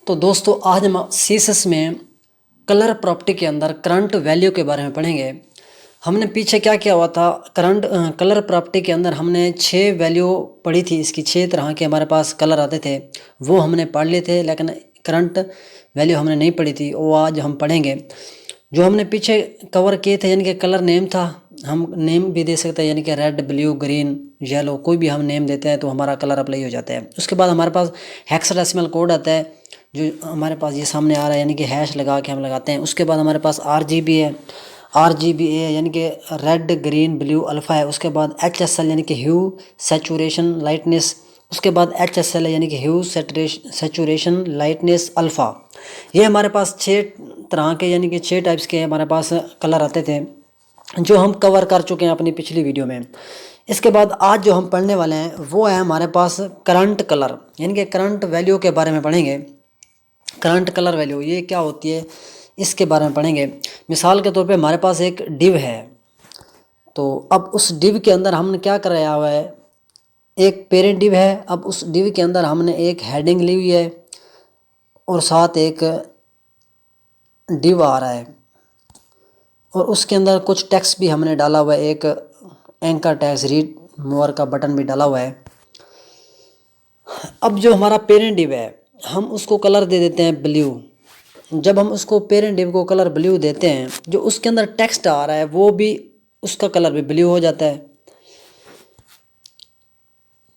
तो दोस्तों आज हम सीएसएस में कलर प्रॉपर्टी के अंदर करंट वैल्यू के बारे में पढ़ेंगे। हमने पीछे क्या किया हुआ था, कलर प्रॉपर्टी के अंदर हमने 6 वैल्यू पढ़ी थी। इसकी 6 तरह के हमारे पास कलर आते थे, वो हमने पढ़ लिए थे, लेकिन करंट वैल्यू हमने नहीं पढ़ी थी, वो आज हम पढ़ेंगे। जो हमने पीछे कवर किए थे यानी कि कलर नेम था, हम नेम भी दे सकते हैं, यानी कि रेड, ब्लू, ग्रीन, येलो, कोई भी हम नेम देते हैं तो हमारा कलर अप्लाई हो जाता है। उसके बाद हमारे पास हेक्साडेसिमल कोड आता है, जो हमारे पास ये सामने आ रहा है, यानी कि हैश लगा के हम लगाते हैं। उसके बाद हमारे पास RGB है, RGBA है यानी कि रेड, ग्रीन, ब्लू, अल्फ़ा है। उसके बाद HSL यानी कि ह्यू, सैचुरेशन, लाइटनेस। उसके बाद HSL है यानी कि ह्यू, सैचुरेशन, लाइटनेस, अल्फ़ा। ये हमारे पास 6 तरह के यानी कि 6 टाइप्स के हमारे पास कलर आते थे, जो हम कवर कर चुके हैं अपनी पिछली वीडियो में। इसके बाद आज जो हम पढ़ने वाले हैं वो है हमारे पास करंट कलर, यानी कि करंट वैल्यू के बारे में पढ़ेंगे। करंट कलर वैल्यू ये क्या होती है, इसके बारे में पढ़ेंगे। मिसाल के तौर पे हमारे पास एक डिव है, तो अब उस डिव के अंदर हमने क्या कराया हुआ है, एक पेरेंट डिव है। अब उस डिव के अंदर हमने एक हेडिंग ली हुई है और साथ एक डिव आ रहा है, और उसके अंदर कुछ टेक्स्ट भी हमने डाला हुआ है, एक एंकर टैक्स, रीड मोर का बटन भी डाला हुआ है। अब जो हमारा पेरेंट डिव है हम उसको कलर दे देते हैं ब्लू। जब हम उसको पेरेंट डिव को कलर ब्लू देते हैं, जो उसके अंदर टेक्स्ट आ रहा है वो भी, उसका कलर भी ब्लू हो जाता है।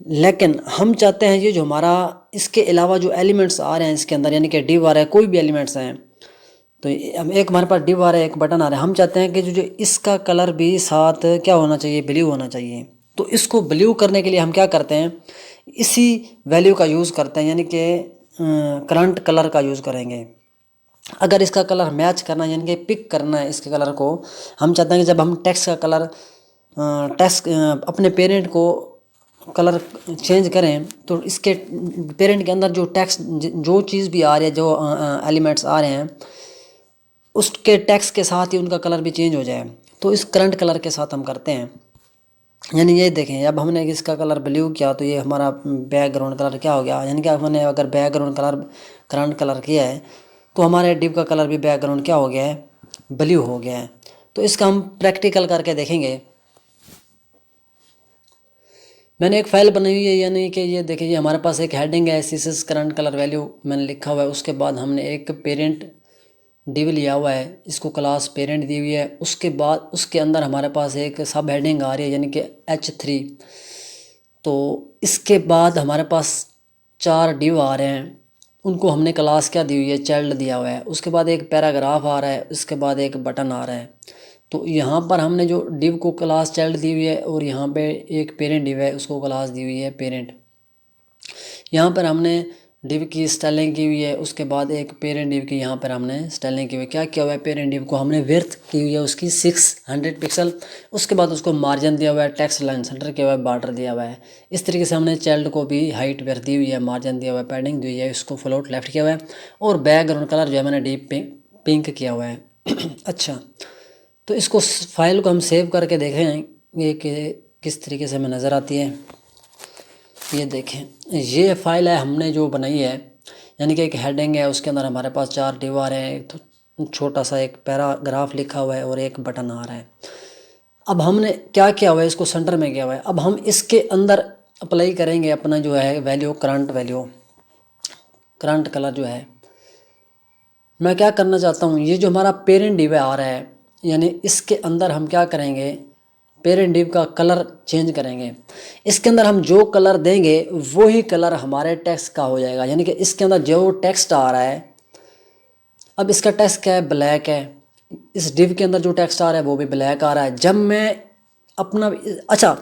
लेकिन हम चाहते हैं ये जो हमारा इसके अलावा जो एलिमेंट्स आ रहे हैं इसके अंदर, यानी कि डिव आ रहा है, कोई भी एलिमेंट्स हैं, तो हम एक हमारे पास डिव आ रहा है, एक बटन आ रहा है, हम चाहते हैं कि जो इसका कलर भी साथ क्या होना चाहिए, ब्लू होना चाहिए। तो इसको ब्लू करने के लिए हम क्या करते हैं, इसी वैल्यू का यूज़ करते हैं, यानी कि करंट कलर का यूज़ करेंगे। अगर इसका कलर मैच करना यानी कि पिक करना है इसके कलर को, हम चाहते हैं कि जब हम टेक्स्ट का कलर टेक्स्ट अपने पेरेंट को कलर चेंज करें, तो इसके पेरेंट के अंदर जो टेक्स्ट, जो चीज़ भी आ रही है, जो एलिमेंट्स आ रहे हैं, उसके टेक्स्ट के साथ ही उनका कलर भी चेंज हो जाए। तो इस करंट कलर के साथ हम करते हैं। यानी ये देखें, अब हमने इसका कलर ब्लू किया तो ये हमारा बैकग्राउंड कलर क्या हो गया, यानी कि हमने अगर बैकग्राउंड कलर करंट कलर किया है तो हमारे डिव का कलर भी बैकग्राउंड क्या हो गया है, ब्लू हो गया है। तो इसका हम प्रैक्टिकल करके देखेंगे। मैंने एक फाइल बनाई हुई है, यानी कि ये देखिए, ये हमारे पास एक हेडिंग है, सीएसएस करंट कलर वैल्यू मैंने लिखा हुआ है। उसके बाद हमने एक पेरेंट डिव लिया हुआ है, इसको क्लास पेरेंट दी हुई है। उसके बाद उसके अंदर हमारे पास एक सब हेडिंग आ रही है, यानी कि H3। तो इसके बाद हमारे पास 4 डिव आ रहे हैं, उनको हमने क्लास क्या दी हुई है, चाइल्ड दिया हुआ है। उसके बाद एक पैराग्राफ आ रहा है, उसके बाद एक बटन आ रहा है। तो यहाँ पर हमने जो डिव को क्लास चाइल्ड दी हुई है, और यहाँ पे एक पेरेंट डिव है, उसको क्लास दी हुई है पेरेंट। यहाँ पर हमने डिव की स्टाइलिंग की हुई है। उसके बाद एक पेरेंट डिव की यहाँ पर हमने स्टाइलिंग की हुई है। क्या किया हुआ है, पेरेंट डिव को हमने विड्थ की हुई है उसकी 600 पिक्सल। उसके बाद उसको मार्जिन दिया हुआ है, टेक्स्ट लाइन सेंटर किया हुआ है, बॉर्डर दिया हुआ है। इस तरीके से हमने चाइल्ड को भी हाइट विड्थ दी हुई है, मार्जिन दिया हुआ है, पैडिंग दी हुई है, इसको फ्लोट लेफ्ट किया हुआ है, और बैकग्राउंड कलर जो है मैंने डीप पिंक किया हुआ है। अच्छा, तो इसको फाइल को हम सेव करके देखेंगे कि किस तरीके से हमें नज़र आती है। ये देखें, ये फाइल है हमने जो बनाई है, यानी कि एक हेडिंग है, उसके अंदर हमारे पास 4 दीवार हैं, तो छोटा सा एक पैराग्राफ लिखा हुआ है और एक बटन आ रहा है। अब हमने क्या किया हुआ है, इसको सेंटर में किया हुआ है। अब हम इसके अंदर अप्लाई करेंगे अपना जो है value, current value, current colour जो है। मैं क्या करना चाहता हूँ, ये जो हमारा पेरेंट डिव आ रहा है, यानी इसके अंदर हम क्या करेंगे, पेरेंट डिव का कलर चेंज करेंगे। इसके अंदर हम जो कलर देंगे वही कलर हमारे टेक्स्ट का हो जाएगा, यानी कि इसके अंदर जो टेक्स्ट आ रहा है, अब इसका टेक्स्ट क्या है, ब्लैक है। इस डिव के अंदर जो टेक्स्ट आ रहा है वो भी ब्लैक आ रहा है। जब मैं अपना, अच्छा,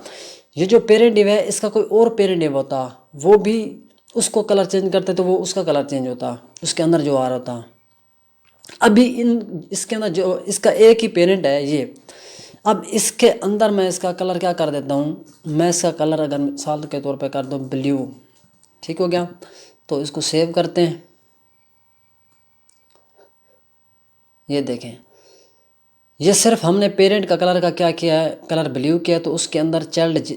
ये जो पेरेंट डिव है इसका कोई और पेरेंट डिव होता, वो भी उसको कलर चेंज करते तो वो उसका कलर चेंज होता, उसके अंदर जो आ रहा होता। अभी इसके अंदर जो इसका एक ही पेरेंट है ये, अब इसके अंदर मैं इसका कलर क्या कर देता हूँ, मैं इसका कलर अगर मिसाल के तौर पे कर दूँ ब्लू, ठीक हो गया। तो इसको सेव करते हैं। ये देखें, ये सिर्फ हमने पेरेंट का कलर का क्या किया है, कलर ब्लू किया, तो उसके अंदर चाइल्ड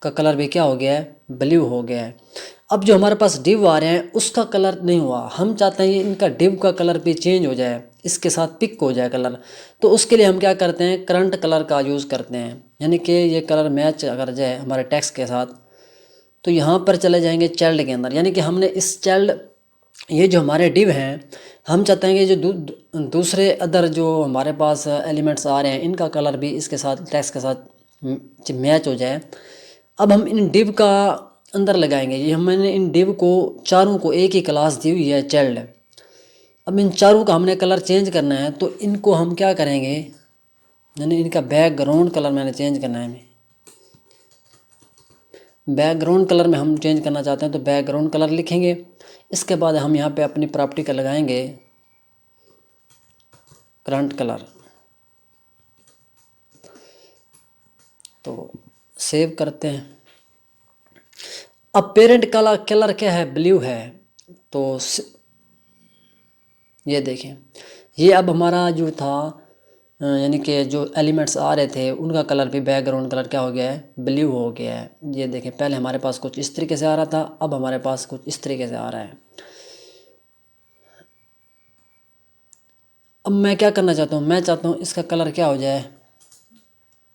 का कलर भी क्या हो गया है, ब्लू हो गया है। अब जो हमारे पास डिव आ रहे हैं उसका कलर नहीं हुआ, हम चाहते हैं इनका डिव का कलर भी चेंज हो जाए, इसके साथ पिक हो जाए कलर। तो उसके लिए हम क्या करते हैं, करंट कलर का यूज़ करते हैं, यानी कि ये कलर मैच अगर जाए हमारे टेक्स्ट के साथ तो यहाँ पर चले जाएंगे चाइल्ड के अंदर, यानी कि हमने इस चाइल्ड, ये जो हमारे डिव हैं, हम चाहते हैं कि जो दूसरे अदर जो हमारे पास एलिमेंट्स आ रहे हैं इनका कलर भी इसके साथ टेक्स्ट के साथ मैच हो जाए। अब हम इन डिव का अंदर लगाएंगे, ये हमने इन डिव को चारों को एक ही क्लास दी हुई है चाइल्ड। अब इन चारों का हमने कलर चेंज करना है, तो इनको हम क्या करेंगे, यानी इनका बैकग्राउंड कलर मैंने चेंज करना है। बैकग्राउंड कलर में हम चेंज करना चाहते हैं तो बैकग्राउंड कलर लिखेंगे। इसके बाद हम यहाँ पे अपनी प्रॉपर्टी का लगाएंगे करंट कलर, तो सेव करते हैं। अब पेरेंट कलर क्या है, ब्लू है। तो ये देखें, ये अब हमारा जो था यानी कि जो एलिमेंट्स आ रहे थे उनका कलर भी बैकग्राउंड कलर क्या हो गया है, ब्लू हो गया है। ये देखें, पहले हमारे पास कुछ इस तरीके से आ रहा था, अब हमारे पास कुछ इस तरीके से आ रहा है। अब मैं क्या करना चाहता हूँ, मैं चाहता हूँ इसका कलर क्या हो जाए।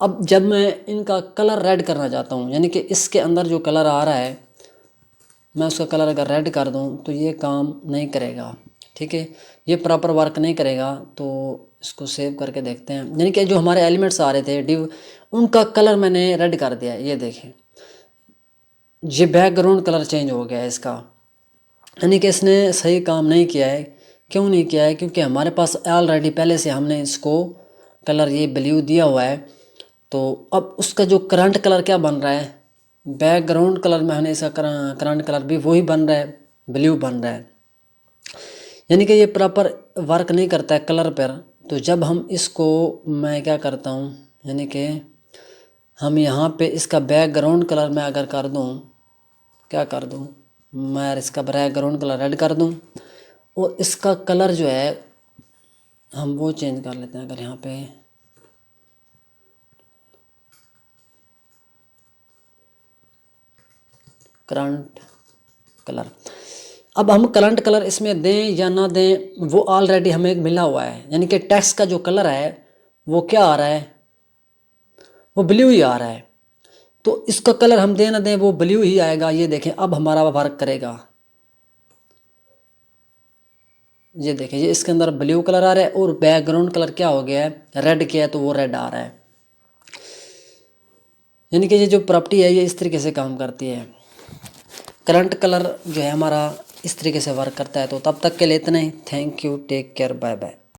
अब जब मैं इनका कलर रेड करना चाहता हूँ, यानी कि इसके अंदर जो कलर आ रहा है मैं उसका कलर अगर रेड कर दूँ तो ये काम नहीं करेगा, ठीक है, ये प्रॉपर वर्क नहीं करेगा। तो इसको सेव करके देखते हैं, यानी कि जो हमारे एलिमेंट्स आ रहे थे डिव, उनका कलर मैंने रेड कर दिया। ये देखें, ये बैकग्राउंड कलर चेंज हो गया है इसका, यानी कि इसने सही काम नहीं किया है। क्यों नहीं किया है, क्योंकि हमारे पास ऑलरेडी पहले से हमने इसको कलर ये ब्लू दिया हुआ है। तो अब उसका जो करंट कलर क्या बन रहा है, बैकग्राउंड कलर में हमने इसका करंट कलर भी वही बन रहा है, ब्लू बन रहा है, यानी कि ये प्रॉपर वर्क नहीं करता है कलर पर। तो जब हम इसको, मैं क्या करता हूँ, यानी कि हम यहाँ पे इसका बैकग्राउंड कलर मैं अगर कर दूँ, क्या कर दूँ, मैं इसका बैकग्राउंड कलर रेड कर दूँ और इसका कलर जो है हम वो चेंज कर लेते हैं। अगर यहाँ पे करंट कलर, अब हम करंट कलर इसमें दें या ना दें वो ऑलरेडी हमें मिला हुआ है, यानी कि टेक्स्ट का जो कलर है वो क्या आ रहा है, वो ब्लू ही आ रहा है। तो इसका कलर हम दें ना दें वो ब्लू ही आएगा। ये देखें, अब हमारा वर्क करेगा। ये देखें, ये इसके अंदर ब्लू कलर आ रहा है और बैकग्राउंड कलर क्या हो गया है, रेड किया है, तो वो रेड आ रहा है। यानी कि ये जो प्रॉपर्टी है ये इस तरीके से काम करती है। करंट कलर जो है हमारा इस तरीके से वर्क करता है। तो तब तक के लिए इतना ही। Thank you, take care, bye bye.